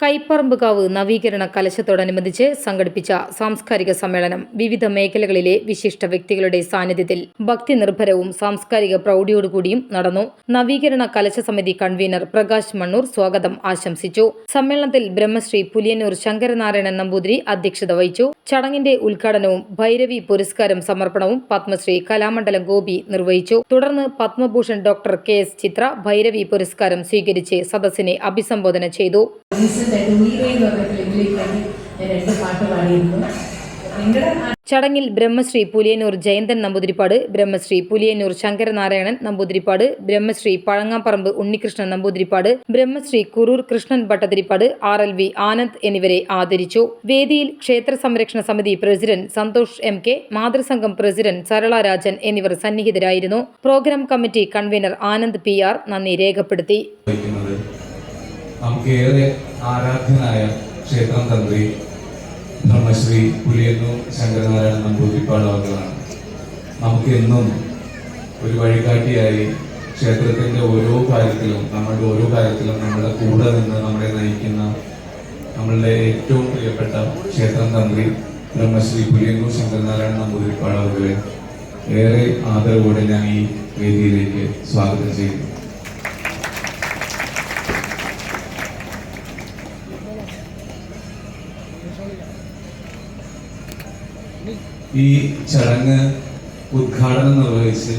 കൈപ്പറമ്പുകാവ് നവീകരണ കലശത്തോടനുബന്ധിച്ച് സംഘടിപ്പിച്ച സാംസ്കാരിക സമ്മേളനം വിവിധ മേഖലകളിലെ വിശിഷ്ട വ്യക്തികളുടെ സാന്നിധ്യത്തിൽ ഭക്തി നിർഭരവും സാംസ്കാരിക പ്രൗഢിയോടുകൂടിയും നടന്നു. നവീകരണ കലശ സമിതി കൺവീനർ പ്രകാശ് മണ്ണൂർ സ്വാഗതം ആശംസിച്ചു. സമ്മേളനത്തിൽ ബ്രഹ്മശ്രീ പുലിയന്നൂർ ശങ്കരനാരായണൻ നമ്പൂതിരി അധ്യക്ഷത വഹിച്ചു. ചടങ്ങിന്റെ ഉദ്ഘാടനവും ഭൈരവി പുരസ്കാരം സമർപ്പണവും പത്മശ്രീ കലാമണ്ഡലം ഗോപി നിർവഹിച്ചു. തുടർന്ന് പത്മഭൂഷൺ ഡോക്ടർ KS ചിത്ര ഭൈരവി പുരസ്കാരം സ്വീകരിച്ച് സദസ്സിനെ അഭിസംബോധന ചെയ്തു. ചടങ്ങിൽ ബ്രഹ്മശ്രീ പുലിയന്നൂർ ജയന്തൻ നമ്പൂതിരിപ്പാട്, ബ്രഹ്മശ്രീ പുലിയന്നൂർ ശങ്കരനാരായണൻ നമ്പൂതിരിപ്പാട്, ബ്രഹ്മശ്രീ പഴങ്ങാപ്പറമ്പ് ഉണ്ണികൃഷ്ണൻ നമ്പൂതിരിപ്പാട്, ബ്രഹ്മശ്രീ കുറൂർ കൃഷ്ണൻ ഭട്ടതിരിപ്പാട്, RLV ആനന്ദ് എന്നിവരെ ആദരിച്ചു. വേദിയിൽ ക്ഷേത്ര സംരക്ഷണ സമിതി പ്രസിഡന്റ് സന്തോഷ് MK, മാതൃസംഘം പ്രസിഡന്റ് സരള രാജൻ എന്നിവർ സന്നിഹിതരായിരുന്നു. Programme committee convener Anand PR നന്ദി രേഖപ്പെടുത്തി. നമുക്കേറെ ആരാധ്യനായ ക്ഷേത്രം തന്ത്രി ബ്രഹ്മശ്രീ പുലിയന്നൂർ ശങ്കരനാരായണൻ നമ്പൂതിരിപ്പാട് അവர்களാണ് നമുക്കെന്നും ഒരു വഴികാട്ടിയായി ക്ഷേത്രത്തിന്റെ ഓരോ കാര്യത്തിലും നമ്മുടെ കൂടെ നിന്ന് നമ്മളെ നയിക്കുന്ന നമ്മളുടെ ഏറ്റവും പ്രിയപ്പെട്ട ക്ഷേത്രം തന്ത്രി ബ്രഹ്മശ്രീ പുലിയന്നൂർ ശങ്കരനാരായണൻ നമ്പൂതിരിപ്പാട് അവരെ ഏറെ ആദരവോടെ ഞാൻ ഈ വേദിയിലേക്ക് സ്വാഗതം ചെയ്യുന്നു. ഈ ചടങ്ങ് ഉദ്ഘാടനം നിർവഹിച്ച്